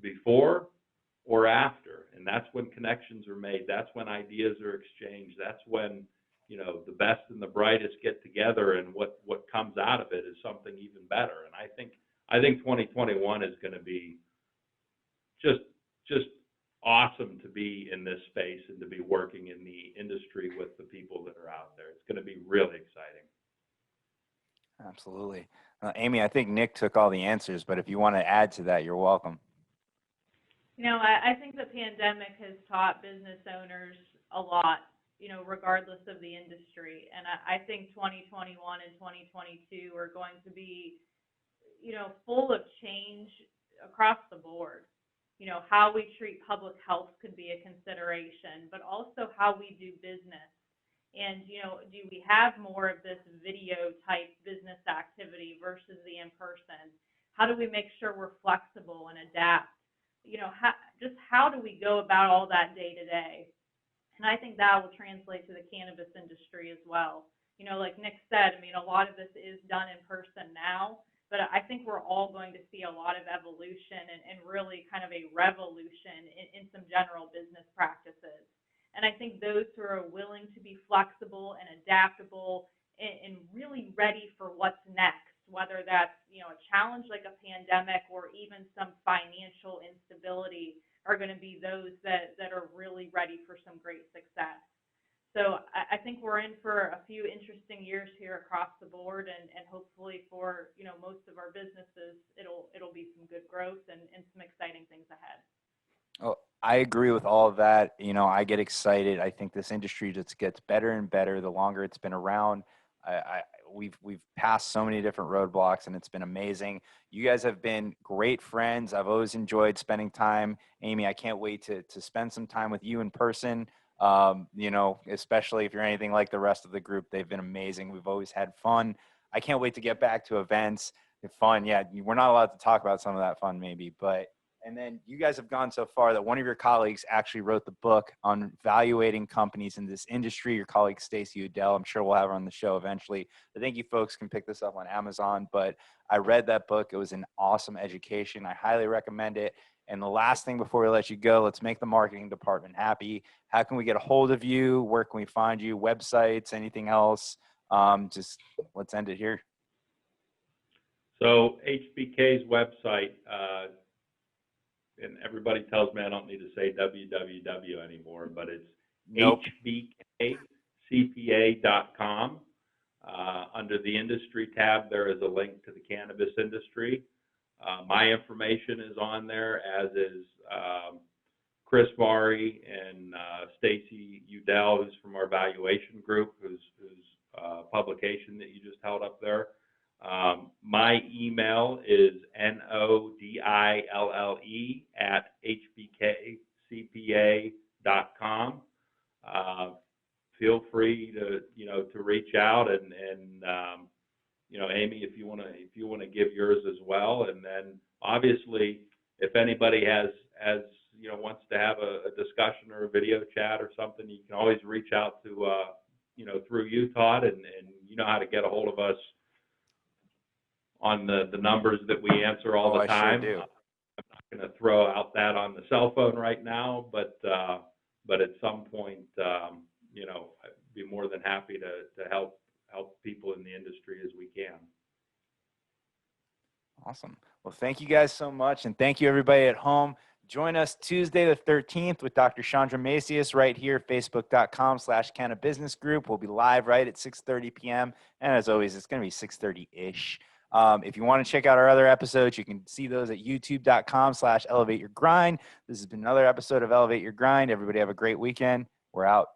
Speaker 2: before or after. And that's when connections are made. That's when ideas are exchanged. That's when, the best and the brightest get together, and what comes out of it is something even better. And I think 2021 is going to be just awesome to be in this space and to be working in the industry with the people that are out there. It's going to be really exciting.
Speaker 1: Absolutely. Amy, I think Nick took all the answers, but if you want to add to that, you're welcome.
Speaker 3: I think the pandemic has taught business owners a lot, regardless of the industry. And I think 2021 and 2022 are going to be, full of change across the board. How we treat public health could be a consideration, but also how we do business. And, do we have more of this video type business activity versus the in-person? How do we make sure we're flexible and adapt? How do we go about all that day to day? And I think that will translate to the cannabis industry as well. Like Nick said, a lot of this is done in person now, but I think we're all going to see a lot of evolution and really kind of a revolution in some general business practices. And I think those who are willing to be flexible and adaptable and really ready for what's next, whether that's, a challenge like a pandemic or even some financial instability, are going to be those that are really ready for some great success. So I think we're in for a few interesting years here across the board, and hopefully for, most of our businesses, it'll be some good growth and some exciting things ahead.
Speaker 1: Oh, I agree with all of that. I get excited. I think this industry just gets better and better the longer it's been around. We've passed so many different roadblocks, and it's been amazing. You guys have been great friends. I've always enjoyed spending time. Amy, I can't wait to spend some time with you in person. Especially if you're anything like the rest of the group. They've been amazing. We've always had fun. I can't wait to get back to events. It's fun. Yeah, we're not allowed to talk about some of that fun maybe, but and then you guys have gone so far that one of your colleagues actually wrote the book on evaluating companies in this industry. Your colleague, Stacey Odille, I'm sure we'll have her on the show eventually. I think you folks can pick this up on Amazon, but I read that book. It was an awesome education. I highly recommend it. And the last thing before we let you go, let's make the marketing department happy. How can we get a hold of you? Where can we find you? Websites, anything else? Just let's end it here.
Speaker 2: So HBK's website, and everybody tells me I don't need to say www anymore, but it's HBKCPA.com. Under the industry tab, there is a link to the cannabis industry. My information is on there, as is Chris Mari and Stacey Udell, who's from our valuation group, whose publication that you just held up there. My email is nodille@hbkcpa.com. Feel free to reach out and Amy, if you want to give yours as well. And then obviously, if anybody has wants to have a discussion or a video chat or something, you can always reach out to through you, Todd, and you know how to get a hold of us on the numbers that we answer all the time.
Speaker 1: Sure do.
Speaker 2: I'm not going to throw out that on the cell phone right now, but at some point, I'd be more than happy to help people in the industry as we can.
Speaker 1: Awesome. Well, thank you guys so much, and thank you everybody at home. Join us Tuesday the 13th with Dr. Chandra Macias right here, facebook.com/Cannabis Group. We'll be live right at 6:30 p.m. And as always, it's going to be 6:30-ish. If you want to check out our other episodes, you can see those at youtube.com/elevateyourgrind. This has been another episode of Elevate Your Grind. Everybody have a great weekend. We're out.